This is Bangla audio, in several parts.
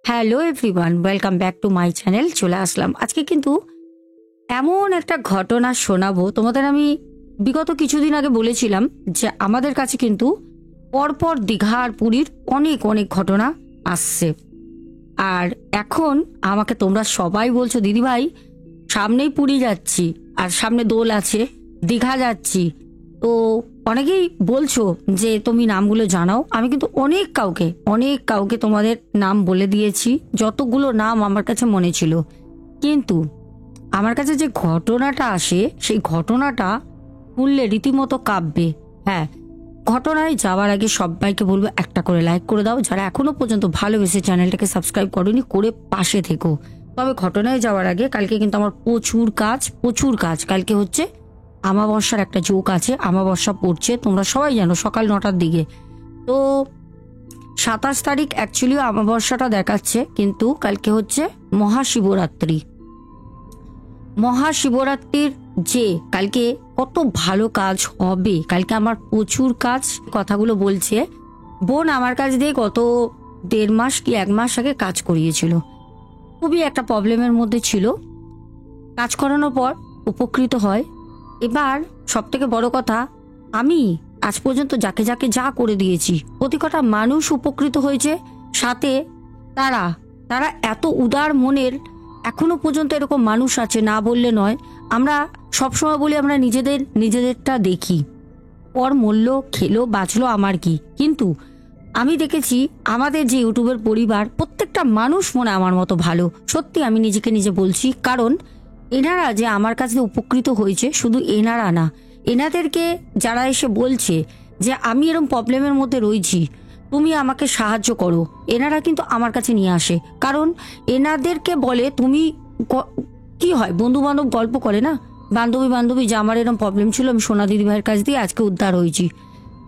Hello everyone, welcome back to my channel. চলে আসলাম আজকে কিন্তু এমন একটা ঘটনা শোনাবো তোমাদের। আমি বিগত কিছুদিন আগে বলেছিলাম যে আমাদের কাছে কিন্তু পরপর দীঘা আর পুরীর অনেক অনেক ঘটনা আসছে। আর এখন আমাকে তোমরা সবাই বলছো দিদিভাই সামনেই পুরী যাচ্ছি আর সামনে দোল আছে, দীঘা যাচ্ছি। তো অনেকেই বলছো যে তুমি নামগুলো জানাও। আমি কিন্তু অনেক কাউকে তোমাদের নাম বলে দিয়েছি, যতগুলো নাম আমার কাছে মনে ছিল। কিন্তু আমার কাছে যে ঘটনাটা আসে সেই ঘটনাটা শুনলে রীতিমতো কাঁপবে। হ্যাঁ, ঘটনায় যাওয়ার আগে সবাইকে বলবো একটা করে লাইক করে দাও, যারা এখনো পর্যন্ত ভালোবেসে চ্যানেলটাকে সাবস্ক্রাইব করোনি করে পাশে থেকো। তবে ঘটনায় যাওয়ার আগে কালকে কিন্তু আমার প্রচুর কাজ। কালকে হচ্ছে আমাবস্যার একটা যোগ আছে, আমাবস্যা পড়ছে, তোমরা সবাই জানো, সকাল 9টার দিকে। তো 27 তারিখ অ্যাকচুয়ালি আমাবস্যাটা দেখাচ্ছে, কিন্তু কালকে হচ্ছে মহাশিবরাত্রির যে কালকে কত ভালো কাজ হবে। কালকে আমার প্রচুর কাজ, কথাগুলো বলছে বোন আমার কাছ দিয়ে গত 1.5 মাস কি 1 মাস আগে কাজ করিয়েছিল। খুবই একটা প্রবলেমের মধ্যে ছিল, কাজ করানোর পর উপকৃত হয়। এবার সব থেকে বড় কথা, আমি আজ পর্যন্ত যাকে যাকে যা করে দিয়েছি প্রতি কটা মানুষ উপকৃত হয়েছে। সাথে তারা তারা এত উদার মনের, এখনো পর্যন্ত এরকম মানুষ আছে, না বললে নয়। আমরা সবসময় বলি আমরা নিজেদেরটা দেখি, পর মূল্য খেলো বাঁচলো আমার কি। কিন্তু আমি দেখেছি আমাদের যে ইউটিউবের পরিবার প্রত্যেকটা মানুষ মনে আমার মতো ভালো। সত্যি আমি নিজেকে নিজে বলছি, কারণ এনারা যে আমার কাছে উপকৃত হয়েছে, শুধু এনারা না, এনাদেরকে যারা এসে বলছে যে আমি এরকম প্রবলেমের মধ্যে রয়েছি, তুমি আমাকে সাহায্য করো, এনারা কিন্তু আমার কাছে নিয়ে আসে। কারণ এনাদেরকে বলে তুমি কি হয়, বন্ধু বান্ধব গল্প করে না, বান্ধবী যে আমার এরকম প্রবলেম ছিল, আমি সোনা দিদি ভাইয়ের কাছ দিয়ে আজকে উদ্ধার হয়েছি।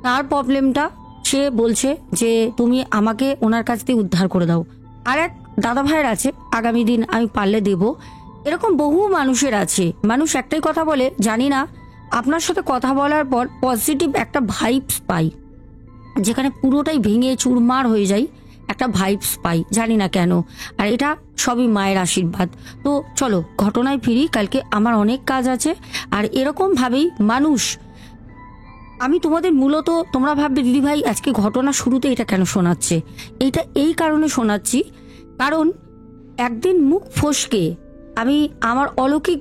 তার প্রবলেমটা সে বলছে যে তুমি আমাকে ওনার কাছ দিয়ে উদ্ধার করে দাও। আর এক দাদা ভাইয়ের আছে, আগামী দিন আমি পারলে দেব। এরকম বহু মানুষের আছে। মানুষ একটাই কথা বলে, জানি না আপনার সাথে কথা বলার পর পজিটিভ একটা ভাইবস পাই, যেখানে পুরোটাই ভেঙে চুরমার হয়ে যায়, একটা ভাইবস পাই, জানি না কেন। আর এটা সবই মায়ের আশীর্বাদ। তো চলো ঘটনায় ফিরি। কালকে আমার অনেক কাজ আছে, আর এরকম ভাবেই মানুষ, আমি তোমাদের মূলত, তোমরা ভাববে দিদি ভাই আজকে ঘটনা শুরুতে এটা কেন শোনাচ্ছে। এইটা এই কারণে শোনাচ্ছি, কারণ একদিন মুখ ফসকে আমি আমার অলৌকিক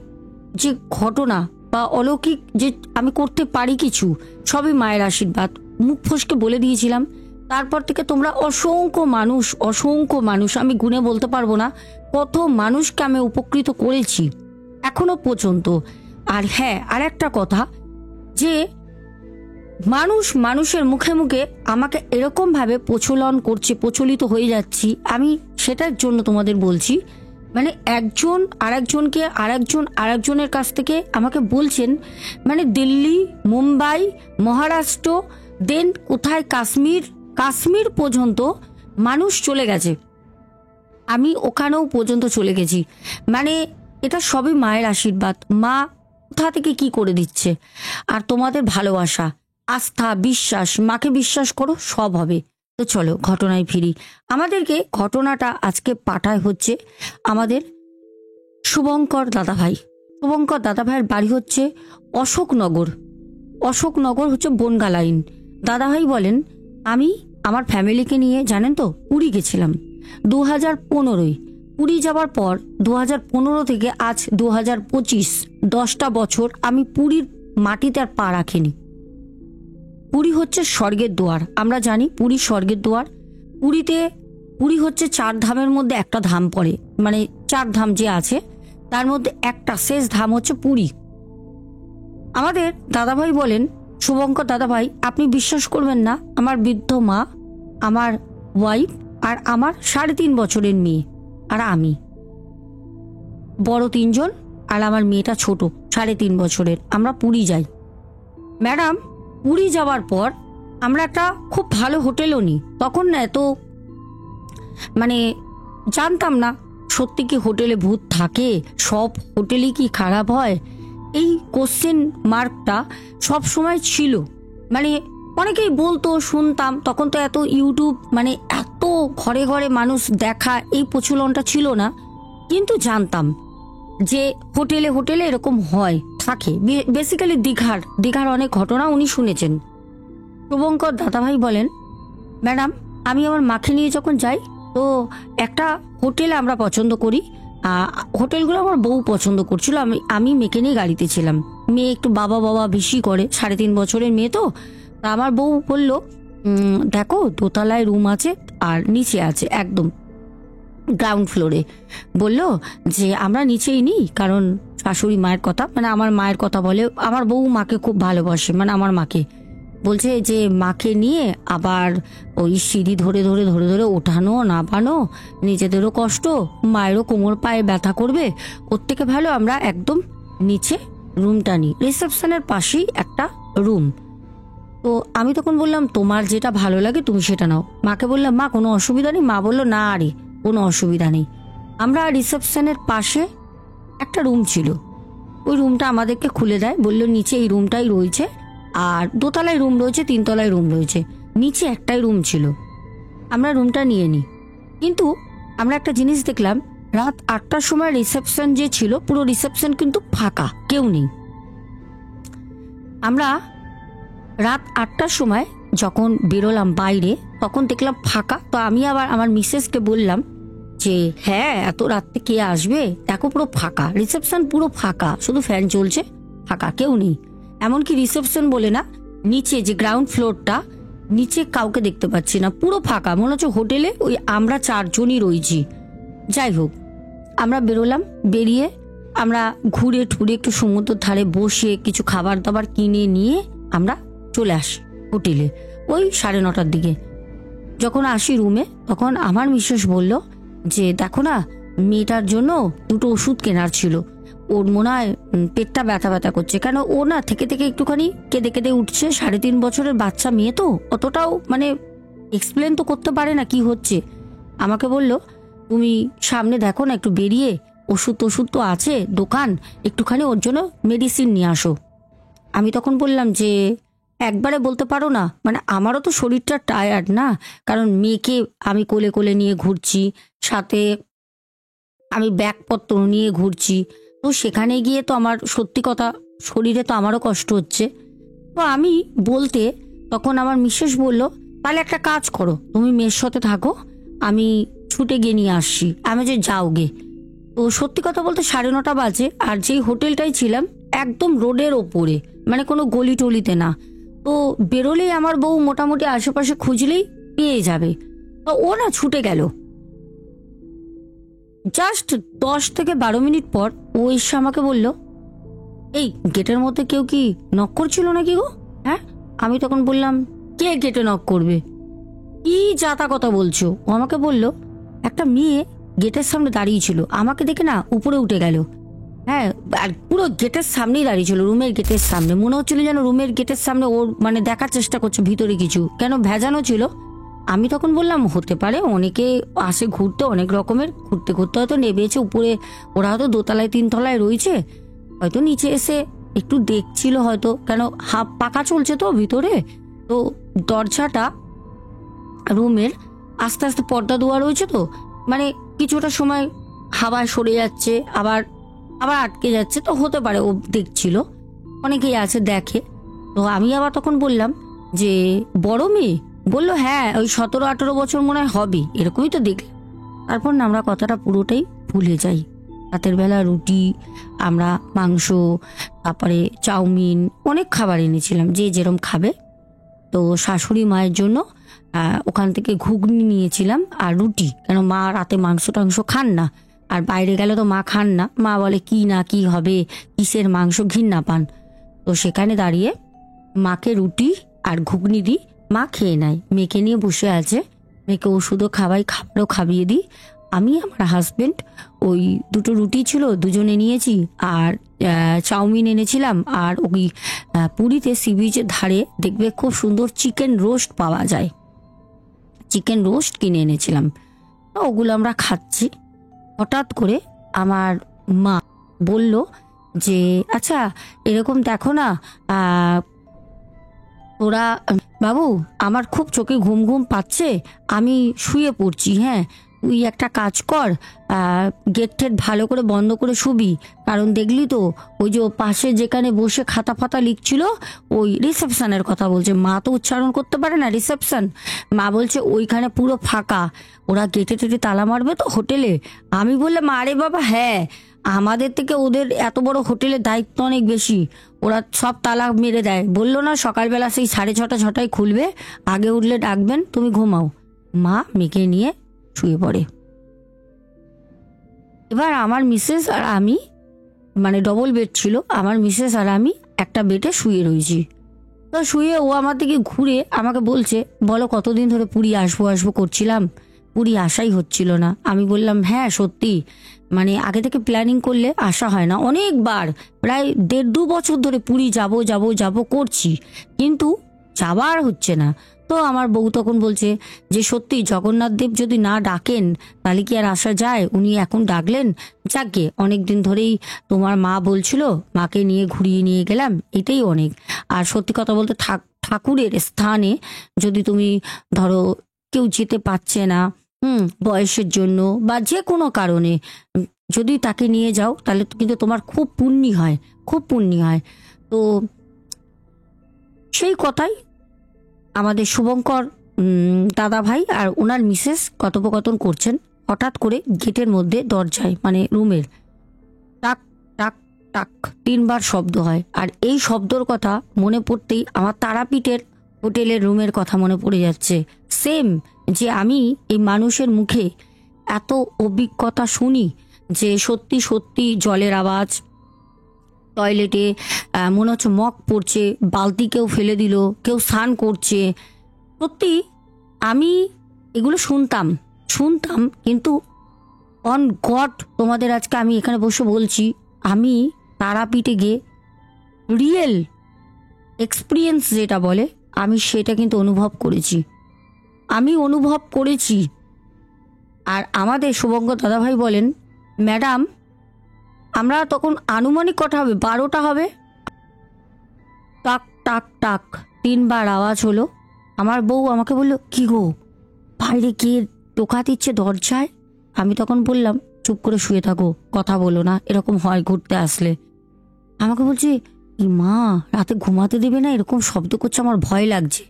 যে ঘটনা বা অলৌকিক যে আমি করতে পারি কিছু, সবই মায়ের আশীর্বাদ, মুখ ফসকে বলে দিয়েছিলাম। তারপর থেকে তোমরা অসংখ্য মানুষ, আমি গুণে বলতে পারবো না কত মানুষকে আমি উপকৃত করেছি এখনো পর্যন্ত। আর হ্যাঁ, আর একটা কথা, যে মানুষের মুখে মুখে আমাকে এরকম ভাবে প্রচলিত হয়ে যাচ্ছি, আমি সেটার জন্য তোমাদের বলছি। মানে একজন আরেকজনের কাছ থেকে আমাকে বলছেন, মানে দিল্লি, মুম্বাই, মহারাষ্ট্র, দেন কোথায় কাশ্মীর পর্যন্ত মানুষ চলে গেছে। আমি ওখানেও পর্যন্ত চলে গেছি। মানে এটা সবই মায়ের আশীর্বাদ। মা কোথা থেকে কি করে দিচ্ছে, আর তোমাদের ভালোবাসা, আস্থা, বিশ্বাস, মাকে বিশ্বাস করো, সব হবে। তো চলো ঘটনায় ফিরি। আমাদেরকে ঘটনাটা আজকে পাঠায় হচ্ছে আমাদের শুভঙ্কর দাদাভাইয়ের বাড়ি হচ্ছে অশোকনগর হচ্ছে বনগা লাইন। দাদাভাই বলেন, আমি আমার ফ্যামিলিকে নিয়ে জানেন তো পুরী গেছিলাম 2015-য়। পুরী যাওয়ার পর 2015 থেকে আজ 2025, 10টা বছর আমি পুরীর মাটিতে আর পা রাখিনি। পুরী হচ্ছে স্বর্গের দুয়ার, আমরা জানি পুরী স্বর্গের দুয়ার। পুরী হচ্ছে 4 ধামের মধ্যে একটা ধাম পড়ে, মানে 4 ধাম যে আছে তার মধ্যে একটা শেষ ধাম হচ্ছে পুরী। আমাদের দাদাভাই বলেন, শুভঙ্কর দাদাভাই আপনি বিশ্বাস করবেন না, আমার বৃদ্ধ মা, আমার ওয়াইফ আর আমার 3.5 বছরের মেয়ে, আর আমি, বড় 3 জন, আর আমার মেয়েটা ছোট 3.5 বছরের, আমরা পুরী যাই। ম্যাডাম, পুরী যাওয়ার পর আমরা একটা খুব ভালো হোটেলও নিই। তখন না এত মানে জানতাম না সত্যি কি হোটেলে ভূত থাকে, সব হোটেলই কি খারাপ হয়, এই কোশ্চেন মার্কটা সব সময় ছিল। মানে অনেকেই বলতো, শুনতাম। তখন তো এত ইউটিউব মানে এত ঘরে ঘরে মানুষ দেখা এই প্রচলনটা ছিল না, কিন্তু জানতাম যে হোটেলে হোটেলে এরকম হয়, থাকে। বেসিক্যালি দীঘার অনেক ঘটনা উনি শুনেছেন। শুভঙ্কর দাদাভাই বলেন, ম্যাডাম আমি আমার মাকে নিয়ে যখন যাই তো একটা হোটেল আমরা পছন্দ করি। হোটেলগুলো আমার বউ পছন্দ করছিল, আমি মেয়েকে নিয়ে গাড়িতে ছিলাম। মেয়ে একটু বাবা বাবা বেশি করে, 3.5 বছরের মেয়ে তো। তা আমার বউ বলল, দেখো দোতলায় রুম আছে আর নিচে আছে একদম গ্রাউন্ড ফ্লোরে। বলল যে আমরা নিচেই নিই, কারণ শাশুড়ি মায়ের কথা, মানে আমার মায়ের কথা বলে। আমার বউ মাকে খুব ভালোবাসে, মানে আমার মাকে। বলছে যে মাকে নিয়ে আবার ওই সিঁড়ি ধরে ধরে ধরে ধরে ওঠানো নামানো, নিজেদেরও কষ্ট, মায়েরও কোমর পায়ে ব্যথা করবে, ওর থেকে ভালো আমরা একদম নিচে রুমটা নিই। রিসেপশনের পাশেই একটা রুম। তো আমি তখন বললাম, তোমার যেটা ভালো লাগে তুমি সেটা নাও। মাকে বললাম, মা কোনো অসুবিধা নেই? মা বললো, না আরে কোনো অসুবিধা নেই। আমরা রিসেপশনের পাশে একটা রুম ছিল, ওই রুমটা আমাদেরকে খুলে দেয়, বললো নিচে এই রুমটাই রয়েছে, আর দোতলায় রুম রয়েছে, 3 তলায় রুম রয়েছে, নিচে একটাই রুম ছিল। আমরা রুমটা নিয়ে নিই। কিন্তু আমরা একটা জিনিস দেখলাম, রাত 8টার সময় রিসেপশন যে ছিল, পুরো রিসেপশন কিন্তু ফাঁকা, কেউ নেই। আমরা রাত 8টার সময় যখন বেরোলাম বাইরে, তখন দেখলাম ফাঁকা। তো আমি আবার আমার মিসেসকে বললাম যে হ্যাঁ এত রাত্রে কে আসবে, দেখো পুরো ফাঁকা, রিসেপশন পুরো ফাঁকা, শুধু ফ্যান চলছে, ফাঁকা, কেউ নেই। এমনকি রিসেপশন বলে না, নিচে যে গ্রাউন্ড ফ্লোরটা, নিচে কাউকে দেখতে পাচ্ছি না, পুরো ফাঁকা, মনে হচ্ছে হোটেলে ওই আমরা 4 জনই রয়েছি। যাই হোক, আমরা বেরোলাম, বেরিয়ে আমরা ঘুরে ঠুরে একটু সমুদ্রের ধারে বসে কিছু খাবার দাবার কিনে নিয়ে আমরা চলে আসি হোটেলে ওই 9:30টার দিকে। যখন আসি রুমে, তখন আমার মিসেস বলল যে দেখো না, মেয়েটার জন্য 2টো ওষুধ কেনার ছিল, ওর মনে হয় পেটটা ব্যথা ব্যথা করছে। কেন ও না থেকে থেকে একটুখানি কেঁদে কেঁদে উঠছে, 3.5 বছরের বাচ্চা মেয়ে তো, অতটাও মানে এক্সপ্লেন তো করতে পারে না কি হচ্ছে। আমাকে বলল, তুমি সামনে দেখো না, একটু বেরিয়ে ওষুধ তো আছে দোকান, একটুখানি ওর জন্য মেডিসিন নিয়ে আসো। আমি তখন বললাম যে একবারে বলতে পারো না, মানে আমারও তো শরীরটা টায়ার্ড না, কারণ মেয়েকে আমি কোলে কোলে নিয়ে ঘুরছি, সাথে আমি ব্যাগপত্র নিয়ে ঘুরছি, তো সেখানে গিয়ে তো আমার সত্যি কথা শরীরে তো আমারও কষ্ট হচ্ছে। তো আমি বলতে তখন আমার মিসেস বলল, তাহলে একটা কাজ করো, তুমি মেয়ের সাথে থাকো, আমি ছুটে গিয়ে নিয়ে আসছি। আমি যে যাও গে। তো সত্যি কথা বলতে 9:30 বাজে, আর যেই হোটেলটাই ছিলাম একদম রোডের ওপরে, মানে কোনো গলি টলিতে না। তো বেরোলেই আমার বউ মোটামুটি আশেপাশে খুঁজলেই পেয়ে যাবে। তো ও না ছুটে গেল। জাস্ট 10 থেকে 12 মিনিট পর ও এসে আমাকে বলল, এই গেটের মধ্যে কেউ কি নক করছিল নাকি গো? হ্যাঁ। আমি তখন বললাম, কে গেটে নক করবে, কি যাতা কথা বলছো? ও আমাকে বলল, একটা মেয়ে গেটের সামনে দাঁড়িয়ে ছিল, আমাকে দেখে না উপরে উঠে গেল। হ্যাঁ, আর পুরো গেটের সামনেই দাঁড়িয়ে ছিল, রুমের গেটের সামনে। মনে হচ্ছিল যেন রুমের গেটের সামনে ওর মানে দেখার চেষ্টা করছে ভিতরে কিছু, কেন ভেজানো ছিল। আমি তখন বললাম, হতে পারে, অনেকে আসে ঘুরতে, অনেক রকমের, ঘুরতে ঘুরতে হয়তো নেবেছে উপরে, ওরা হয়তো 2তলায় 3 তলায় রয়েছে, হয়তো নিচে এসে একটু দেখছিল হয়তো, কেন হাফ পাকা চলছে তো ভিতরে। তো দরজাটা রুমের আস্তে আস্তে পর্দা দেওয়া রয়েছে, তো মানে কিছুটা সময় হাওয়ায় সরে যাচ্ছে, আবার আবার আটকে যাচ্ছে, তো হতে পারে ও দেখছিল, অনেকেই আছে দেখে। তো আমি আবার তখন বললাম যে বড় মেয়ে? বললো হ্যাঁ, ওই 17-18 বছর মনে হয় হবে, এরকমই তো দেখলাম। তারপর না আমরা কথাটা পুরোটাই ভুলে যাই। রাতের বেলা রুটি, আমরা মাংস, তারপরে চাউমিন, অনেক খাবার এনেছিলাম, যে যেরম খাবে। তো শাশুড়ি মায়ের জন্য ওখান থেকে ঘুগনি নিয়েছিলাম আর রুটি, কেন মা রাতে মাংস টাংস খান না, আর বাইরে গেলে তো মা খান না, মা বলে কি না কি হবে, কিসের মাংস, ঘৃণা পান। তো সেখানে দাঁড়িয়ে মাকে রুটি আর ঘুগনি দিই, মা খেয়ে নেয়, মেয়েকে নিয়ে বসে আছে, মেয়েকে ওষুধও খাওয়াই, খাবারও খাইয়ে দিই। আমি আমার হাজবেন্ড ওই 2টো রুটি ছিল দুজনে নিয়েছি, আর চাউমিন এনেছিলাম, আর ওই পুরীতে সি বিচের ধারে দেখবে খুব সুন্দর চিকেন রোস্ট পাওয়া যায়, চিকেন রোস্ট কিনে এনেছিলাম। তো ওগুলো আমরা খাচ্ছি। হঠাৎ করে আমার মা বলল যে আচ্ছা এরকম দেখো না, তোরা বাবু, আমার খুব চোখে ঘুম ঘুম পাচ্ছে, আমি শুয়ে পড়ছি। হ্যাঁ, তুই একটা কাজ কর, গেট টেট ভালো করে বন্ধ করে শুবি। কারণ দেখলি তো, ওই যে পাশে যেখানে বসে খাতা ফাতা লিখছিল, ওই রিসেপশনের কথা বলছে। মা তো উচ্চারণ করতে পারে না রিসেপশন। মা বলছে ওইখানে পুরো ফাঁকা, ওরা গেটে টেটে তালা মারবে তো হোটেলে। আমি বললাম আরে বাবা হ্যাঁ, আমাদের থেকে ওদের এত বড় হোটেলের দায়িত্ব অনেক বেশি, ওরা সব তালা মেরে দেয়। বললো না সকালবেলা সেই 6:30-6টায় খুলবে, আগে উঠলে ডাকবেন, তুমি ঘুমাও। মা মেয়েকে নিয়ে শুয়ে পড়ে। এবার আমার মিসেস আর আমি, মানে ডবল বেড ছিল, আমার মিসেস আর আমি একটা বেডে শুয়ে রয়েছি। তো শুয়ে ও আমার দিকে ঘুরে আমাকে বলছে, বলো কতদিন ধরে পুরী আসবো আসবো করছিলাম, পুরী আসাই হচ্ছিল না। আমি বললাম হ্যাঁ সত্যি, মানে আগে থেকে প্ল্যানিং করলে আসা হয় না। অনেকবার, প্রায় 1.5-2 বছর ধরে পুরী যাব যাব যাব করছি, কিন্তু যাবার হচ্ছে না। তো আমার বউ তখন বলছে যে সত্যি জগন্নাথ দেব যদি না ডাকেন তাহলে কি আর আসা যায়, উনি এখন ডাকলেন, যাকে অনেক দিন ধরেই তোমার মা বলছিল, মাকে নিয়ে ঘুরিয়ে নিয়ে গেলাম, এটাই অনেক। আর সত্যি কথা বলতে ঠাকুরের স্থানে যদি তুমি ধরো কেউ যেতে পারছে না, বয়সের জন্য বা যে কোনো কারণে, যদি তাকে নিয়ে যাও তাহলে কিন্তু তোমার খুব পুণ্যি হয়, খুব পুণ্যি হয়। তো সেই কথাই আমাদের শুভঙ্কর দাদা ভাই আর ওনার মিসেস কথোপকথন করছেন। হঠাৎ করে গেটের মধ্যে দরজায়, মানে রুমের, টাক টাক টাক 3বার শব্দ হয়। আর এই শব্দর কথা মনে পড়তেই আমার তারাপীঠের হোটেলের রুমের কথা মনে পড়ে যাচ্ছে। সেম, যে আমি এই মানুষের মুখে এত অভিজ্ঞতা শুনি যে সত্যি সত্যি জলের আওয়াজ, টয়লেটে মনে হচ্ছে মগ পড়ছে, বালতি কেউ ফেলে দিল, কেউ স্নান করছে। সত্যি আমি এগুলো শুনতাম শুনতাম, কিন্তু অন গড তোমাদের আজকে আমি এখানে বসে বলছি, আমি তারাপীঠে গিয়ে রিয়েল এক্সপিরিয়েন্স যেটা বলে, আমি সেটা কিন্তু অনুভব করেছি, আমি অনুভব করেছি। আর আমাদের শুভঙ্কর দাদাভাই বলেন, ম্যাডাম আমরা তখন আনুমানিক কটা হবে, 12টা হবে, টাক টাক টাক 3বার আওয়াজ হলো। আমার বউ আমাকে বলল, কি গো বাইরে কে টোকা দিচ্ছে দরজায়? আমি তখন বললাম, চুপ করে শুয়ে থাকো, কথা বলো না, এরকম হয় ঘুরতে আসলে। আমাকে বলছে, মা রাতে ঘুমাতে দেবে না, এরকম শব্দ করছে, আমার ভয় লাগছে।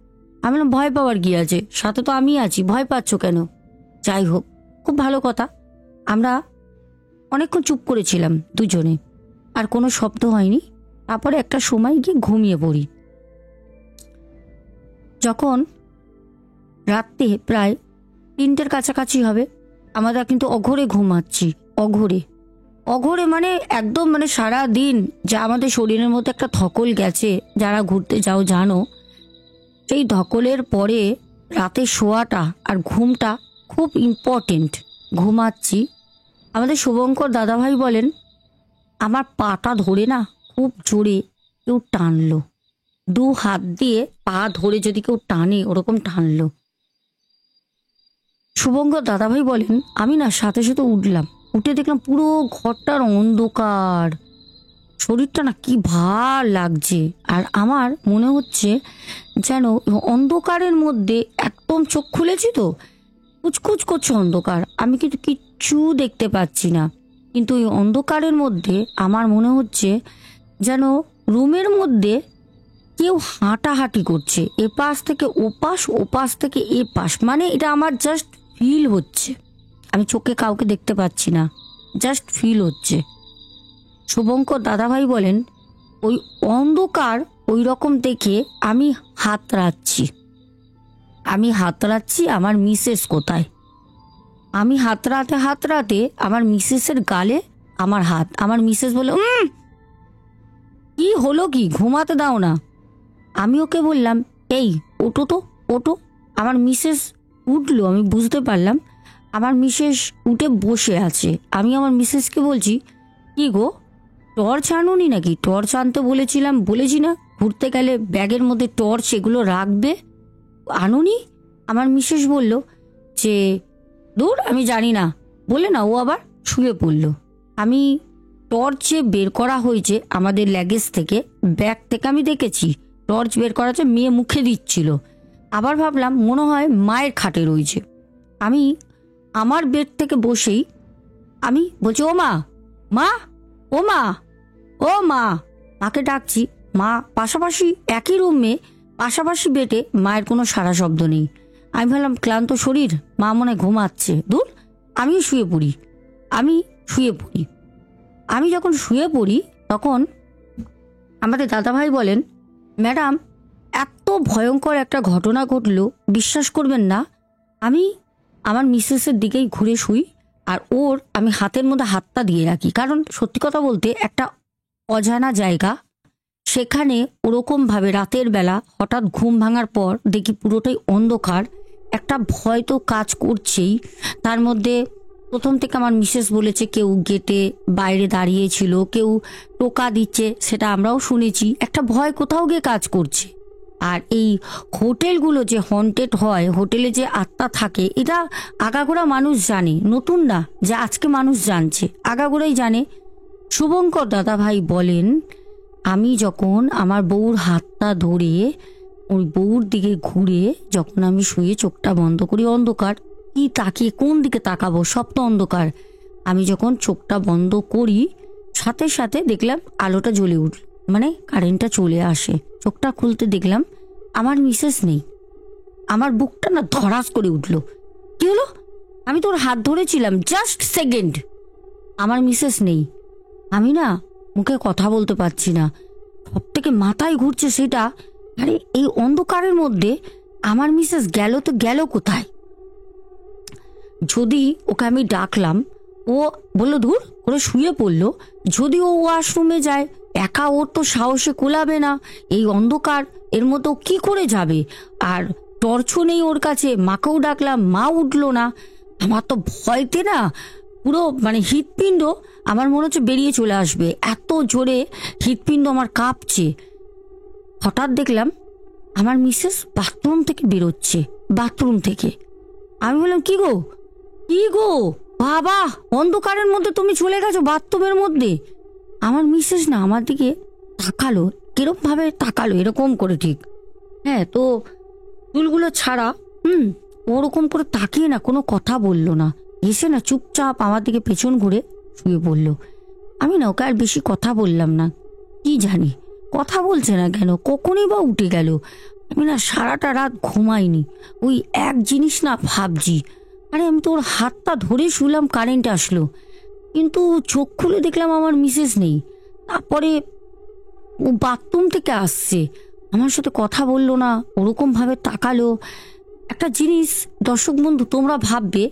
আমি বললাম ভয় পাওয়ার কি আছে, সাথে তো আমি আছি, ভয় পাচ্ছ কেন? যাই হোক, খুব ভালো কথা। আমরা অনেকক্ষণ চুপ করেছিলাম দুজনে, আর কোনো শব্দ হয়নি। তারপরে একটা সময় গিয়ে ঘুমিয়ে পড়ি। যখন রাত্রে প্রায় 3টের কাছাকাছি হবে, আমরা কিন্তু অঘোরে ঘুমাচ্ছি, অঘোরে অঘোরে, মানে একদম, মানে সারা দিন যা আমাদের শরীরের মধ্যে একটা ধকল গেছে, যারা ঘুরতে যাও জানো, সেই ধকলের পরে রাতে শোয়াটা আর ঘুমটা খুব ইম্পর্টেন্ট। ঘুমাচ্ছি, আমাদের শুভঙ্কর দাদাভাই বলেন, আমার পাটা ধরে না খুব জোরে কেউ টানলো, 2 হাত দিয়ে পা ধরে যদি কেউ টানে ওরকম টানলো। শুভঙ্কর দাদাভাই বলেন, আমি না সাথে সাথে উঠলাম, উঠে দেখলাম পুরো ঘরটার অন্ধকার, শরীরটা না কি ভার লাগছে। আর আমার মনে হচ্ছে যেন অন্ধকারের মধ্যে, একদম চোখ খুলেছি তো, কুচকুচ করছে অন্ধকার, আমি কিন্তু কিচ্ছু দেখতে পাচ্ছি না। কিন্তু এই অন্ধকারের মধ্যে আমার মনে হচ্ছে যেন রুমের মধ্যে কেউ হাঁটাহাঁটি করছে, এপাশ থেকে ওপাশ, ওপাশ থেকে এপাশ, মানে এটা আমার জাস্ট ফিল হচ্ছে, আমি চোখে কাউকে দেখতে পাচ্ছি না, জাস্ট ফিল হচ্ছে। শুভঙ্কর দাদাভাই বলেন, ওই অন্ধকার ওই রকম দেখে আমি হাতড়াচ্ছি, আমার মিসেস কোথায়? আমি হাতড়াতে হাতড়াতে আমার মিসেসের গালে আমার হাত। আমার মিসেস বলে, কি হলো, কি ঘুমাতে দাও না? আমি ওকে বললাম, এই ওটো তো, ওটো। আমার মিসেস উঠলো, আমি বুঝতে পারলাম আমার মিসেস উঠে বসে আছে। আমি আমার মিসেসকে বলছি, কি গো টর্চ আনুনি নাকি? টর্চ আনতে বলেছি না ঘুরতে গেলে ব্যাগের মধ্যে টর্চ এগুলো রাখবে, আনুনি? আমার মিসেস বলল যে দূর আমি জানি না বলে না, ও আবার শুয়ে পড়ল। আমি টর্চ যে বের করা হয়েছে আমাদের ল্যাগেজ থেকে, ব্যাগ থেকে, আমি দেখেছি টর্চ বের করা আছে, মেয়ে মুখে দিচ্ছিল। আবার ভাবলাম মনে হয় মায়ের খাটে রয়েছে। আমি আমার বেড থেকে বসেই আমি বলছি, ও মা, মা, ও মা, ও মা, মাকে ডাকছি। মা পাশাপাশি একই রুমে পাশাপাশি বেডে, মায়ের কোনো সারা শব্দ নেই। আমি ভাবলাম ক্লান্ত শরীর, মা মনে হয় ঘুমাচ্ছে, দূর আমিও শুয়ে পড়ি। আমি যখন শুয়ে পড়ি তখন আমাদের দাদাভাই বলেন, ম্যাডাম এত ভয়ঙ্কর একটা ঘটনা ঘটলো, বিশ্বাস করবেন না। আমি আমার মিসেসের দিকেই ঘুরে শুই, আর আমি হাতের মধ্যে হাতটা দিয়ে রাখি, কারণ সত্যি কথা বলতে একটা অজানা জায়গা, সেখানে ওরকমভাবে রাতের বেলা হঠাৎ ঘুম ভাঙার পর দেখি পুরোটাই অন্ধকার। একটা ভয় তো কাজ করছেই। তার মধ্যে প্রথম থেকে আমার মিসেস বলেছে কেউ গেটে বাইরে দাঁড়িয়েছিল, কেউ টোকা দিচ্ছে, সেটা আমরাও শুনেছি। একটা ভয় কোথাও গিয়ে কাজ করছে। আর এই হোটেলগুলো যে হন্টেড হয়, হোটেলে যে আত্মা থাকে, এটা আগাগোড়া মানুষ জানে, নতুন না যে আজকে মানুষ জানছে, আগাগোড়াই জানে। শুভঙ্কর দাদা ভাই বলেন, আমি যখন আমার বউর হাতটা ধরে ওই বউর দিকে ঘুরে যখন আমি শুয়ে চোখটা বন্ধ করি, অন্ধকার, কি তাকিয়ে কোন দিকে তাকাবো, সব তো অন্ধকার। আমি যখন চোখটা বন্ধ করি সাথে সাথে দেখলাম আলোটা জ্বলে উঠল, মানে কারেন্টটা চলে আসে। চোখটা খুলতে দেখলাম আমার মিসেস নেই। আমার বুকটা না ধরাস করে উঠল। কি হলো? আমি তোর হাত ধরেছিলাম, জাস্ট সেকেন্ড, আমার মিসেস নেই। আমি না মুখে কথা বলতে পারছি না, সব থেকে মাথায় ঘুরছে সেটা, আরে এই অন্ধকারের মধ্যে আমার মিসেস গেল তো গেল কোথায়? যদি ওকে আমি ডাকলাম, ও বললো ধুর করে শুয়ে পড়লো। যদি ও ওয়াশরুমে যায়, একা ওর তো সাহসে কোলাবে না, এই অন্ধকার এর মতো কি করে যাবে? আর টর্চও নেই ওর কাছে। মাকেও ডাকলাম, মা উঠলো না। আমার তো ভয়তে না পুরো মানে হৃৎপিণ্ড আমার মনে হচ্ছে বেরিয়ে চলে আসবে, এত জোরে হৃৎপিণ্ড আমার কাঁপছে। হঠাৎ দেখলাম আমার মিসেস বাথরুম থেকে বেরোচ্ছে, বাথরুম থেকে। আমি বললাম, কি গো, কি গো বাবা, অন্ধকারের মধ্যে তুমি চলে গেছো বাথরুমের মধ্যে? আমার মিসেস না আমার দিকে তাকালো, কিরকম ভাবে তাকালো, এরকম করে ঠিক, হ্যাঁ, তো চুলগুলো ছাড়া, ওরকম করে তাকিয়ে না কোনো কথা বললো না, এসে না চুপচাপ আমার দিকে পেছন ঘুরে শুয়ে পড়লো। আমি না ওকে আর বেশি কথা বললাম না, কি জানি কথা বলছে না কেন, কখনই বা উঠে গেল। আমি না সারাটা রাত ঘুমাইনি, ওই এক জিনিস না ভাবছি, আরে আমি তো ওর হাতটা ধরে শুলাম, কারেন্ট আসলো, কিন্তু চোখ খুলে দেখলাম আমার মিসেস নেই। তারপরে ও বাথরুম থেকে আসছে, আমার সাথে কথা বললো না, ওরকম ভাবে তাকালো। একটা জিনিস দর্শক বন্ধু তোমরা ভাববে,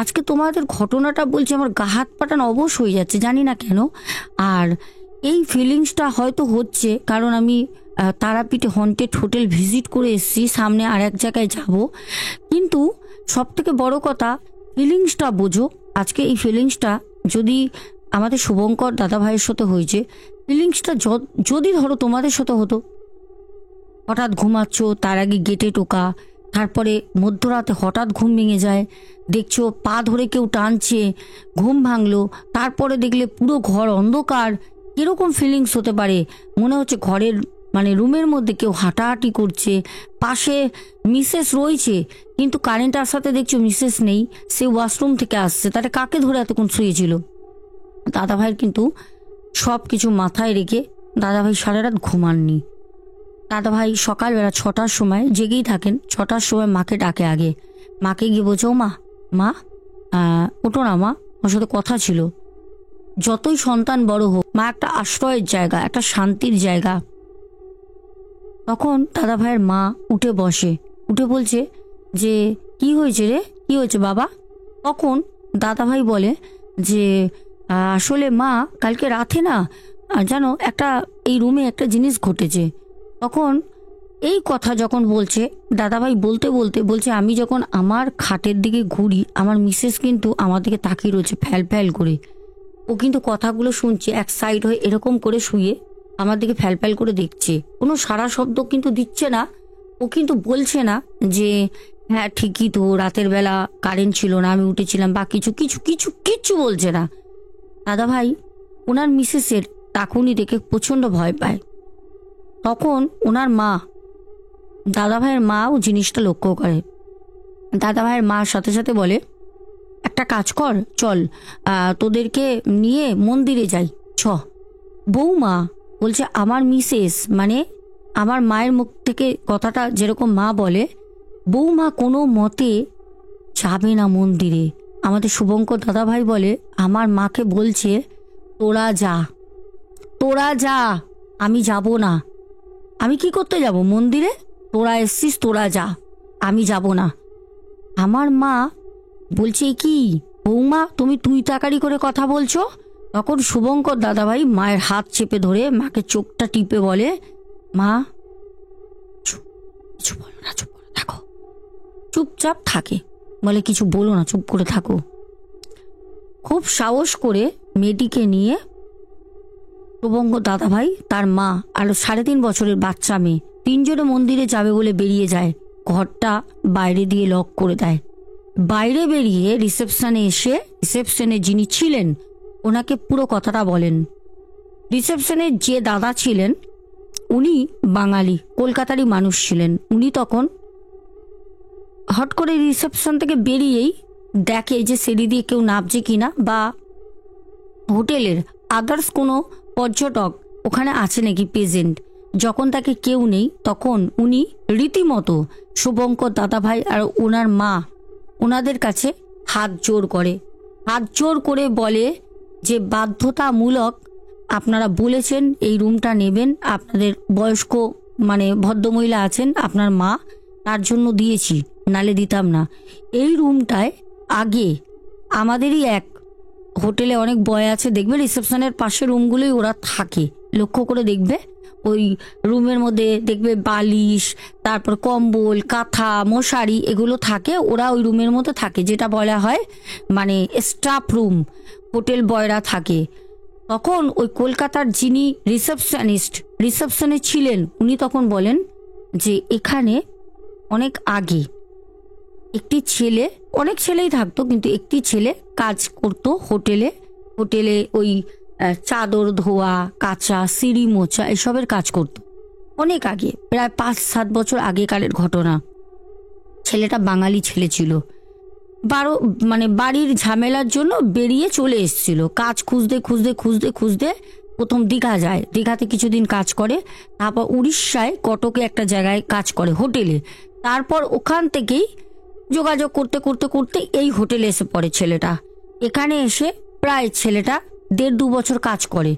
আজকে তোমাদের ঘটনাটা বলছি, আমার গা হাত পাটান অবশ হয়ে যাচ্ছে, জানি না কেন। আর এই ফিলিংসটা হয়তো হচ্ছে কারণ আমি তারাপীঠে হন্টেড হোটেল ভিজিট করে এসেছি, সামনে আর এক জায়গায় যাব। কিন্তু সব থেকে বড় কথা, ফিলিংসটা বোঝো। আজকে এই ফিলিংসটা যদি আমাদের শুভঙ্কর দাদা ভাইয়ের সাথে হয়েছে, ফিলিংসটা যদি ধরো তোমাদের সাথে হতো, হঠাৎ ঘুমাচ্ছ, তার আগে গেটে টোকা, তারপরে মধ্যরাতে হঠাৎ ঘুম ভেঙে যায়, দেখছো পা ধরে কেউ টানছে, ঘুম ভাঙলো, তারপরে দেখলে পুরো ঘর অন্ধকার, কিরকম ফিলিংস হতে পারে? মনে হচ্ছে ঘরের মানে রুমের মধ্যে কেউ হাঁটাহাঁটি করছে, পাশে মিসেস রয়েছে, কিন্তু কারেন্ট আসাতে দেখছো মিসেস নেই, সে ওয়াশরুম থেকে আসছে, তাহলে কাকে ধরে এতক্ষণ শুয়েছিল? দাদাভাইয়ের কিন্তু সব কিছু মাথায় রেখে দাদাভাই সারা রাত ঘুমাননি। দাদাভাই সকালবেলা 6টার সময় জেগেই থাকেন, 6টার সময় মাকে ডাকে, আগে মাকে গিয়ে বলছে, ও মা, মা ওঠো না মা, ওর সাথে কথা ছিল। যতই সন্তান বড় হোক, মা একটা আশ্রয়ের জায়গা, একটা শান্তির জায়গা। তখন দাদাভাইয়ের মা উঠে বসে, উঠে বলছে যে কি হয়েছে রে, কি হয়েছে বাবা? তখন দাদাভাই বলে যে আসলে মা, কালকে রাতে না জানো একটা এই রুমে একটা জিনিস ঘটেছে। তখন এই কথা যখন বলছে, দাদাভাই বলতে বলতে বলছে, আমি যখন আমার খাটের দিকে ঘুরি, আমার মিসেস কিন্তু আমার দিকে তাকিয়ে রয়েছে ফ্যাল ফ্যাল করে। ও কিন্তু কথাগুলো শুনছে, এক সাইড হয়ে এরকম করে শুয়ে আমার দিকে ফ্যাল ফ্যাল করে দেখছে, কোনো সারা শব্দ কিন্তু দিচ্ছে না। ও কিন্তু বলছে না যে হ্যাঁ ঠিকই তো, রাতের বেলা কারেন্ট ছিল না, আমি উঠেছিলাম, বা কিছু কিছু কিছু কিচ্ছু বলছে না। দাদাভাই ওনার মিসেসের তাকুনি দেখে প্রচণ্ড ভয় পায়। তখন ওনার মা, দাদাভাইয়ের মাও জিনিসটা লক্ষ্য করে। দাদাভাইয়ের মার সাথে সাথে বলে, একটা কাজ কর, চল তোদেরকে নিয়ে মন্দিরে যাই, ছ। বৌমা বলছে, আমার মিসেস মানে আমার মায়ের মুখ থেকে কথাটা যেরকম মা বলে, বৌমা কোনো মতে যাবে না মন্দিরে। আমাদের শুভঙ্কর দাদাভাই বলে, আমার মাকে বলছে তোরা যা, তোরা যা, আমি যাব না। আমি কি করতে যাব মন্দিরে? তোরা এসছিস, তোরা যা, আমি যাব না। আমার মা বলছে, কি বৌমা তুমি তুই তাকারি করে কথা বলছো? তখন শুভঙ্কর দাদাভাই মায়ের হাত চেপে ধরে মাকে চোখটা টিপে বলে, মা কিছু বলো না, চুপ করে থাকো। চুপচাপ থাকে, বলে কিছু বলো না, চুপ করে থাকো। খুব সাহস করে মেয়েটিকে নিয়ে শুভঙ্কর দাদাভাই, তার মা আর 3.5 বছরের বাচ্চা মেয়ে, তিনজনে মন্দিরে যাবে বলে বেরিয়ে যায়। ঘরটা বাইরে দিয়ে লক করে দেয়। বাইরে বেরিয়ে রিসেপশনে এসে রিসেপশনে যিনি ছিলেন ওনাকে পুরো কথাটা বলেন। রিসেপশনে যে দাদা ছিলেন উনি বাঙালি, কলকাতারই মানুষ ছিলেন। উনি তখন হট করে রিসেপশন থেকে বেরিয়েই দেখে যে সিঁড়ি দিয়ে কেউ নামছে কিনা, বা হোটেলের আদার্স কোনো পর্যটক ওখানে আছে নাকি প্রেজেন্ট। যখন তাকে কেউ নেই তখন উনি রীতিমতো শুভঙ্কর দাদাভাই আর ওনার মা ওনাদের কাছে হাত জোর করে, হাত জোর করে বলে যে বাধ্যতামূলক আপনারা বলেছেন এই রুমটা নেবেন, আপনাদের বয়স্ক মানে ভদ্রমহিলা আছেন আপনার মা, তার জন্য দিয়েছি, নালে দিতাম না। এই রুমটায় আগে আমাদেরই এক হোটেলে অনেক বয় আছে, দেখবে রিসেপশনের পাশে রুমগুলোই ওরা থাকে, লক্ষ্য করে দেখবে। ওই রুমের মধ্যে দেখবে বালিশ, তারপর কম্বল, কাঁথা, মশারি এগুলো থাকে, ওরা ওই রুমের মধ্যে থাকে, যেটা বলা হয় মানে স্টাফ রুম, হোটেল বয়রা থাকে। তখন ওই কলকাতার যিনি রিসেপশনে ছিলেন উনি তখন বলেন যে এখানে অনেক আগে একটি ছেলে, অনেক ছেলেই থাকতো কিন্তু একটি ছেলে কাজ করতো হোটেলে। হোটেলে ওই চাদর ধোয়া, কাচা, সিঁড়ি মোছা এসবের কাজ করতো অনেক আগে, প্রায় 5-7 বছর আগেকারের ঘটনা। ছেলেটা বাঙালি ছেলে ছিল, মানে বাড়ির ঝামেলার জন্য বেরিয়ে চলে এসেছিল। কাজ খুঁজতে খুঁজতে খুঁজতে খুঁজতে প্রথম দীঘা যায়, দীঘাতে কিছুদিন কাজ করে, তারপর উড়িষ্যায় কটকে একটা জায়গায় কাজ করে হোটেলে। তারপর ওখান থেকেই যোগাযোগ করতে করতে করতে এই হোটেলে এসে পড়ে ছেলেটা। এখানে এসে প্রায় ছেলেটা 1.5-2 বছর কাজ করে।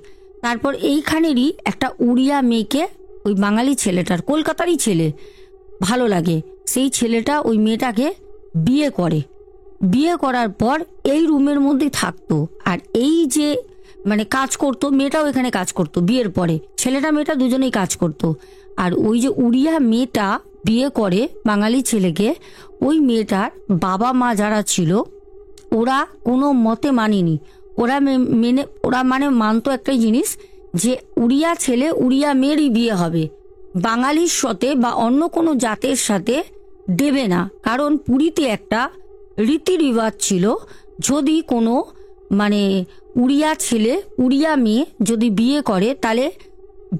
তারপর এইখানেরই একটা উড়িয়া মেয়েকে, ওই বাঙালি ছেলেটার, কলকাতারই ছেলে, ভালো লাগে। সেই ছেলেটা ওই মেয়েটাকে বিয়ে করে। বিয়ে করার পর এই রুমের মধ্যেই থাকতো। আর এই যে মানে কাজ করতো, মেয়েটাও এখানে কাজ করতো বিয়ের পরে, ছেলেটা মেয়েটা দুজনেই কাজ করতো। আর ওই যে উড়িয়া মেয়েটা বিয়ে করে বাঙালি ছেলেকে, ওই মেয়েটার বাবা মা যারা ছিল ওরা কোনো মতে মানেনি। ওরা মানে মানতো একটাই জিনিস, যে উড়িয়া ছেলে উড়িয়া মেয়েরই বিয়ে হবে, বাঙালির সাথে বা অন্য কোনো জাতের সাথে দেবে না। কারণ পুরীতে একটা রীতি রিবাজ ছিল, যদি কোনো মানে উড়িয়া ছেলে উড়িয়া মেয়ে যদি বিয়ে করে তাহলে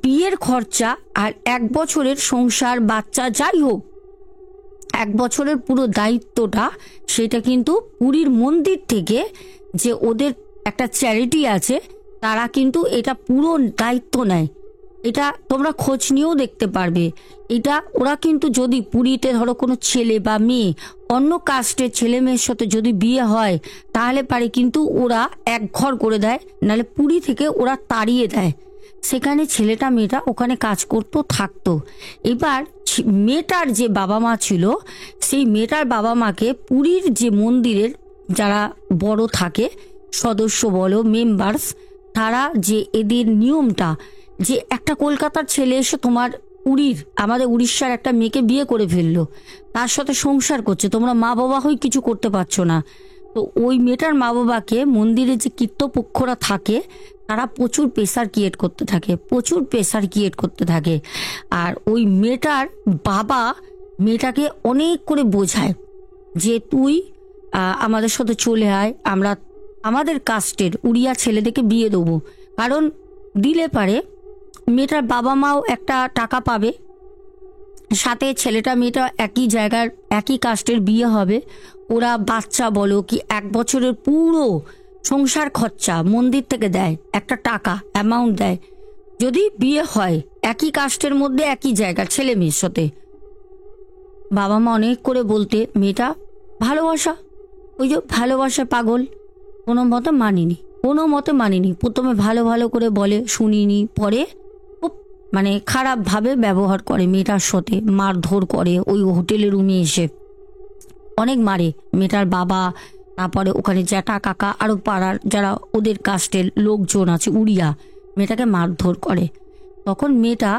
বিয়ের খরচা আর 1 বছরের সংসার, বাচ্চা যাই হোক, 1 বছরের পুরো দায়িত্বটা সেটা কিন্তু পুরীর মন্দির থেকে, যে ওদের একটা চ্যারিটি আছে, তারা কিন্তু এটা পুরো দায়িত্ব নেয়। এটা তোমরা খোঁজ নিয়েও দেখতে পারবে। এটা ওরা কিন্তু যদি পুরীতে ধরো কোনো ছেলে বা মেয়ে অন্য কাস্টের ছেলে মেয়ের সাথে যদি বিয়ে হয় তাহলে পারে কিন্তু ওরা এক ঘর করে দেয়, নাহলে পুরী থেকে ওরা তাড়িয়ে দেয়। সেখানে ছেলেটা মেয়েটা ওখানে কাজ করতো, থাকতো। এবার মেয়েটার যে বাবা মা ছিল, সেই মেয়েটার বাবা মাকে পুরীর যে মন্দিরের যারা বড় থাকে, সদস্য বলো, মেম্বার্স, তারা যে এদের নিয়মটা, যে একটা কলকাতার ছেলে এসে তোমার পুরীর আমাদের উড়িষ্যার একটা মেয়েকে বিয়ে করে ফেললো, তার সাথে সংসার করছে, তোমরা মা বাবা হয়ে কিছু করতে পারছো না। তো ওই মেয়েটার মা বাবাকে মন্দিরে যে কীর্তপক্ষরা থাকে তারা প্রচুর প্রেসার ক্রিয়েট করতে থাকে, প্রচুর প্রেসার ক্রিয়েট করতে থাকে। আর ওই মেয়েটার বাবা মেয়েটাকে অনেক করে বোঝায় যে তুই আমাদের সাথে চলে আয়, আমরা আমাদের কাস্টের উড়িয়া ছেলেদেরকে বিয়ে দেবো। কারণ দিলে পারে মেয়েটার বাবা মাও একটা টাকা পাবে, সাথে ছেলেটা মেয়েটা একই জায়গার একই কাস্টের বিয়ে হবে। ওরা বাচ্চা বলো কি 1 বছরের পুরো সংসার খরচা মন্দির থেকে দেয়, একটা টাকা অ্যামাউন্ট দেয় যদি বিয়ে হয় একই কাস্টের মধ্যে একই জায়গার ছেলে মেয়ের সাথে। বাবা মা অনেক করে বলতে মেয়েটা ভালোবাসা, ওই যে ভালোবাসা পাগল, কোনো মতে মানিনি। প্রথমে ভালো ভালো করে বলে শুনিনি, পরে খুব মানে খারাপভাবে ব্যবহার করে মেয়েটার সাথে, মারধর করে ওই হোটেলের রুমে এসে অনেক মারে মেয়েটার বাবা, তারপরে ওখানে জ্যাঠা কাকা আরো পাড়ার যারা ওদের কাস্টের লোকজন আছে উড়িয়া মেয়েটাকে মারধর করে। তখন মেয়েটা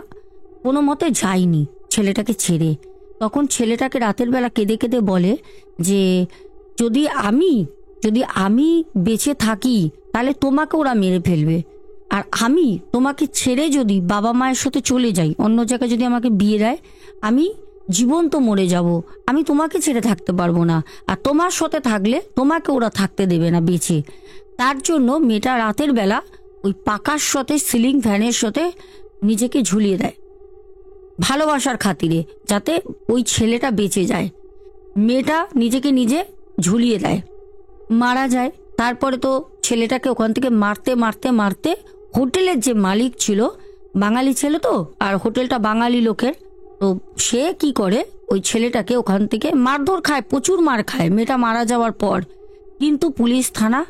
কোনো মতে যায়নি ছেলেটাকে ছেড়ে। তখন ছেলেটাকে রাতের বেলা কেঁদে কেঁদে বলে যে যদি আমি যদি আমি বেঁচে থাকি তাহলে তোমাকে ওরা মেরে ফেলবে, আর আমি তোমাকে ছেড়ে যদি বাবা মায়ের সাথে চলে যাই, অন্য জায়গায় যদি আমাকে বিয়ে দেয়, আমি জীবন্ত মরে যাব, আমি তোমাকে ছেড়ে থাকতে পারবো না, আর তোমার সাথে থাকলে তোমাকে ওরা থাকতে দেবে না বেঁচে। তার জন্য মেয়েটা রাতের বেলা ওই পাকার সাথে সিলিং ফ্যানের সাথে নিজেকে ঝুলিয়ে দেয় ভালোবাসার খাতিরে, যাতে ওই ছেলেটা বেঁচে যায়। মেয়েটা নিজেকে নিজে ঝুলিয়ে দেয়, মারা যায়। তারপরে তো ছেলেটাকে ওখান থেকে মারতে মারতে মারতে হোটেলের যে মালিক ছিল, বাঙালি ছেলে তো, আর হোটেলটা বাঙালি লোকের, তো সে কি করে ওই ছেলেটাকে ওখান থেকে মারধর খায়, প্রচুর মার খায় মেয়েটা মারা যাওয়ার পর। কিন্তু পুলিশ থানা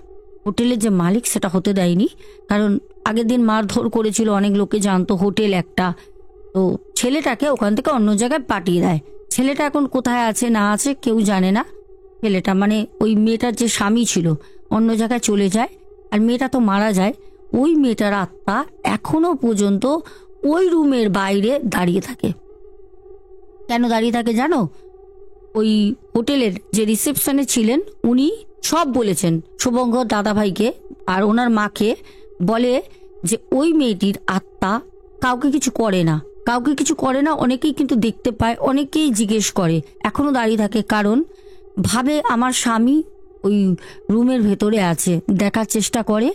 হোটেলের যে মালিক সেটা হতে দেয়নি, কারণ আগের দিন মারধর করেছিল, অনেক লোকে জানতো হোটেল একটা। তো ছেলেটাকে ওখান থেকে অন্য জায়গায় পাঠিয়ে দেয়। ছেলেটা এখন কোথায় আছে না আছে কেউ জানে না। ছেলেটা মানে ওই মেয়েটার যে স্বামী ছিল অন্য জায়গায় চলে যায়, আর মেয়েটা তো মারা যায়। ওই মেয়েটার আত্মা এখনো পর্যন্ত ওই রুমের বাইরে দাঁড়িয়ে থাকে। কেন দাঁড়িয়ে থাকে জানো? ওই হোটেলের যে রিসেপশনে ছিলেন উনি সব বলেছেন শুভঙ্কর দাদাভাইকে আর ওনার মাকে, বলে যে ওই মেয়েটির আত্মা কাউকে কিছু করে না, কাউকে কিছু করে না। অনেকেই কিন্তু দেখতে পায়, অনেকেই জিজ্ঞেস করে, এখনো দাঁড়িয়ে থাকে, কারণ ভাবে আমার স্বামী ওই রুমের ভেতরে আছে, দেখার চেষ্টা করে,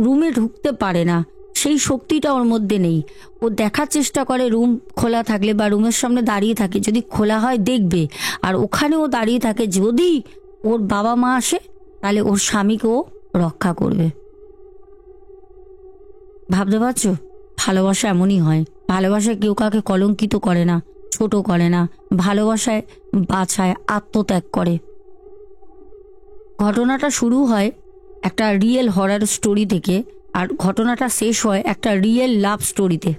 রুমে ঢুকতে পারে না, সেই শক্তিটা ওর মধ্যে নেই। ও দেখার চেষ্টা করে রুম খোলা থাকলে বা রুমের সামনে দাঁড়িয়ে থাকে, যদি খোলা হয় দেখবে, আর ওখানে ও দাঁড়িয়ে থাকে, যদি ওর বাবা মা আসে তাহলে ওর স্বামীকে ও রক্ষা করবে। ভাবতে পারছো? ভালোবাসা এমনই হয়। ভালোবাসায় কেউ কাউকে কলঙ্কিত করে না, ছোট করে না, ভালোবাসায় বাছায়, আত্মত্যাগ করে। ঘটনাটা শুরু হয় একটা রিয়েল হরার স্টোরি থেকে, আর ঘটনাটা শেষ হয় একটা রিয়েল লাভ স্টোরিতে।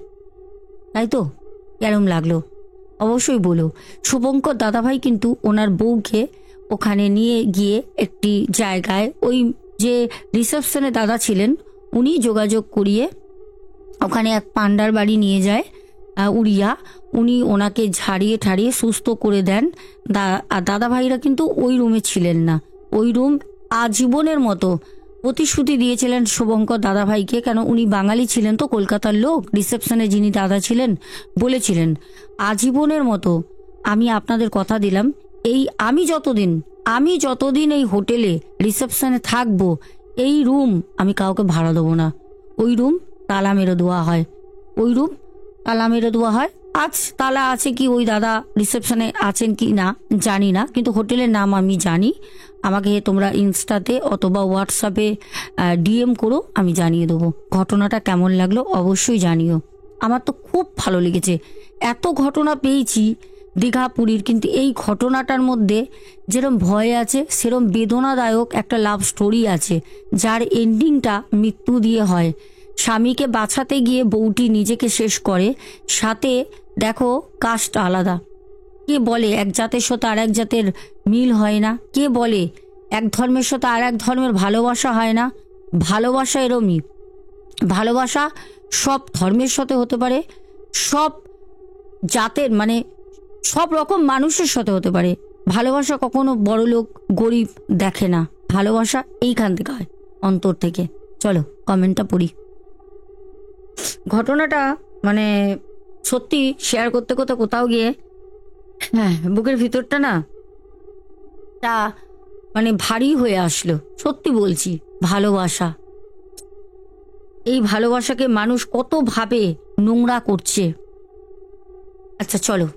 তাই তো? কেরম লাগলো অবশ্যই বলো। শুভঙ্কর দাদাভাই কিন্তু ওনার বউকে ওখানে নিয়ে গিয়ে একটি জায়গায়, ওই যে রিসেপশনে দাদা ছিলেন উনি যোগাযোগ করিয়ে ওখানে এক পান্ডার বাড়ি নিয়ে যায় উড়িয়া। উনি ওনাকে ঝাড়িয়ে ঠাড়িয়ে সুস্থ করে দেন। আর দাদা ভাইরা কিন্তু ওই রুমে ছিলেন না, ওই রুম আজীবনের মতো প্রতিশ্রুতি দিয়েছিলেন শুভঙ্কর দাদাভাইকে, কেন উনি বাঙালি ছিলেন তো, কলকাতার লোক। রিসেপশনে যিনি দাদা ছিলেন বলেছিলেন আজীবনের মতো আমি আপনাদের কথা দিলাম, এই আমি যতদিন এই হোটেলে রিসেপশনে থাকবো, এই রুম আমি কাউকে ভাড়া দেবো না। ওই রুম তালা মেরে দেওয়া হয়, ওই রুম তালা মেরে দেওয়া হয়। আজ তালা আছে কি ওই দাদা রিসেপশনে আছেন কি না জানি না, কিন্তু হোটেলের নাম আমি জানি। আমাকে তোমরা ইনস্টাতে অথবা হোয়াটসঅ্যাপে ডিএম করো, আমি জানিয়ে দেবো। ঘটনাটা কেমন লাগলো অবশ্যই জানিও। আমার তো খুব ভালো লেগেছে। এত ঘটনা পেয়েছি দীঘা পুরীর, কিন্তু এই ঘটনাটার মধ্যে যেরম ভয় আছে সেরম বেদনাদায়ক একটা লাভ স্টোরি আছে, যার এন্ডিংটা মৃত্যু দিয়ে হয়। স্বামীকে বাঁচাতে গিয়ে বউটি নিজেকে শেষ করে। সাথে দেখো কাস্ট আলাদা। কে বলে এক জাতের সাথে আর এক জাতের মিল হয় না? কে বলে এক ধর্মের সাথে আর এক ধর্মের ভালোবাসা হয় না? ভালোবাসা এরমই। ভালোবাসা সব ধর্মের সাথে হতে পারে, সব জাতের মানে সব রকম মানুষের সাথে হতে পারে। ভালোবাসা কখনো বড় লোক গরিব দেখে না, ভালোবাসা এইখান থেকে হয়, অন্তর থেকে। চলো কমেন্টটা পড়ি। ঘটনাটা মানে সত্যি শেয়ার করতে করতে কোথাও গিয়ে হ্যাঁ বুকের ভিতরটা না তা মানে ভারী হয়ে আসলো। সত্যি বলছি, ভালোবাসা এই ভালোবাসাকে মানুষ কতভাবে নোংরা করছে। আচ্ছা চলো,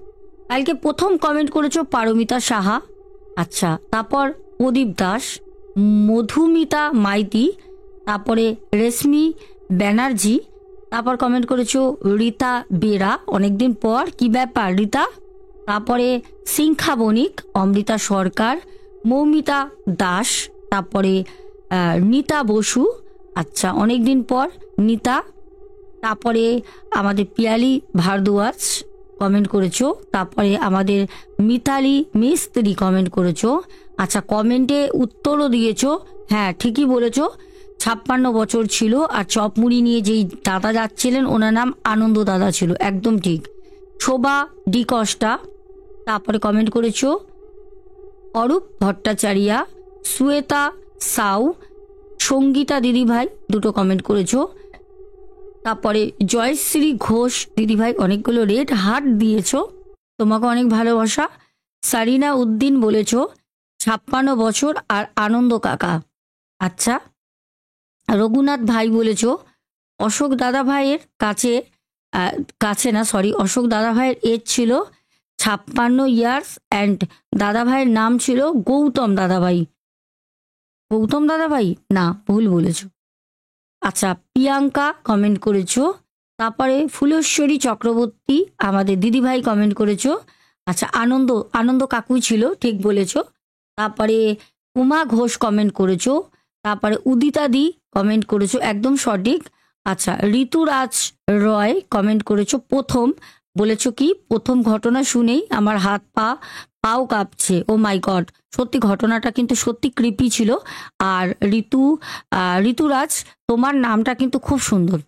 কালকে প্রথম কমেন্ট করেছো পারমিতা সাহা। আচ্ছা, তারপর প্রদীপ দাস, মধুমিতা মাইতি, তারপরে রেশমি ব্যানার্জি, তারপর কমেন্ট করেছো রীতা বেরা, অনেকদিন পর, কি ব্যাপার রীতা। তারপরে সিংখা বণিক, অমৃতা সরকার, মৌমিতা দাস, তারপরে নিতা বসু, আচ্ছা অনেকদিন পর নিতা, তারপরে আমাদের পিয়ালি ভারদ্বাজ কমেন্ট করেছো, তারপরে আমাদের মিতালি মিস্ত্রি কমেন্ট করেছো। আচ্ছা, কমেন্টে উত্তরও দিয়েছো, হ্যাঁ ঠিকই বলেছো, 56 বছর ছিল, আর চপমুড়ি নিয়ে যেই দাদা যাচ্ছিলেন ওনার নাম আনন্দ দাদা ছিল, একদম ঠিক। শোভা ডি কস্টা, তারপরে কমেন্ট করেছো অরূপ ভট্টাচারিয়া, সুয়েতা সাউ, সঙ্গীতা দিদিভাই দুটো কমেন্ট করেছো, তারপরে জয়শ্রী ঘোষ দিদিভাই অনেকগুলো রেড হার্ট দিয়েছো, তোমাকে অনেক ভালোবাসা। সারিনা উদ্দিন বলেছো 56 বছর আর আনন্দ কাকা। আচ্ছা, রঘুনাথ ভাই বলেছো অশোক দাদা ভাইয়ের কাছে না, সরি, অশোক দাদা ভাইয়ের এজ ছিল 56 ইয়ার্স অ্যান্ড দাদা ভাইয়ের নাম ছিল গৌতম দাদাভাই। গৌতম দাদাভাই না, ভুল বলেছো। আচ্ছা, প্রিয়াঙ্কা কমেন্ট করেছো, তারপরে ফুলেশ্বরী চক্রবর্তী আমাদের দিদিভাই কমেন্ট করেছো। আচ্ছা, আনন্দ আনন্দ কাকুই ছিল, ঠিক বলেছো। তারপরে উমা ঘোষ কমেন্ট করেছো, তারপরে উদিতা দি কমেন্ট করেছো, একদম সঠিক। আচ্ছা, ঋতুরাজ রয় কমেন্ট করেছো প্রথম, বলেছো কি প্রথম ঘটনা শুনেই আমার হাত পাও কাঁপছে, ও মাই গড, সত্যি ঘটনাটা কিন্তু সত্যি ক্রিপি ছিল। আর ঋতুরাজ, তোমার নামটা কিন্তু খুব সুন্দর।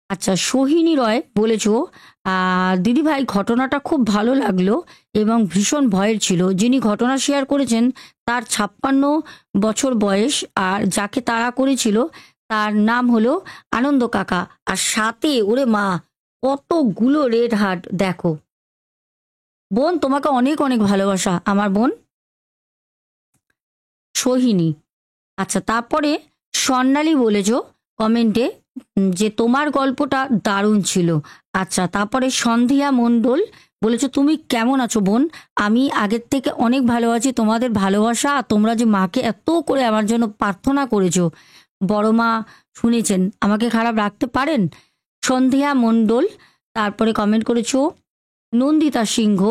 আচ্ছা, সোহিনী রয় বলেছো দিদিভাই ঘটনাটা খুব ভালো লাগলো এবং ভীষণ ভয়ের ছিল। যিনি ঘটনা শেয়ার করেছেন তার 56 বছর বয়স, আর যাকে তাড়া করেছিল তার নাম হলো আনন্দ কাকা, আর সাথে ওরে মা কতগুলো রেড হার্ট দেখো। বোন, তোমাকে অনেক অনেক ভালোবাসা আমার বোন সোহিনী। আচ্ছা, তারপরে স্বর্ণালী বলেছো কমেন্টে যে তোমার গল্পটা দারুণ ছিল। আচ্ছা, তারপরে সন্ধিয়া মণ্ডল বলেছো তুমি কেমন আছো বোন, আমি আগের থেকে অনেক ভালো আছি, তোমাদের ভালোবাসা আর তোমরা যে মাকে এত করে আমার জন্য প্রার্থনা করেছো, বড় মা শুনেছেন, আমাকে খারাপ রাখতে পারেন। সন্ধিয়া মণ্ডল, তারপরে কমেন্ট করেছো নন্দিতা সিংহ,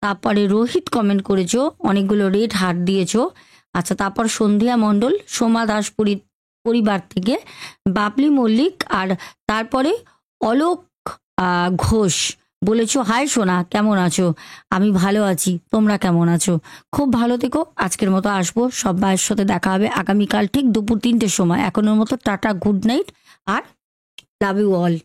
তারপরে রোহিত কমেন্ট করেছো, অনেকগুলো রেড হার্ট দিয়েছো। আচ্ছা, তারপর সন্ধিয়া মণ্ডল, সোমা দাস পরিবার থেকে, বাবলি মল্লিক, আর তারপরে অলোক ঘোষ বলেছো হাই সোনা, কেমন আছো, আমি ভালো আছি, তোমরা কেমন আছো, খুব ভালো থেকো। আজকের মতো আসবো, সব ভাইয়ের সাথে দেখা হবে আগামীকাল ঠিক দুপুর 3টের সময়। এখনের মতো টাটা, গুড নাইট, আর লাভ ইউ অল।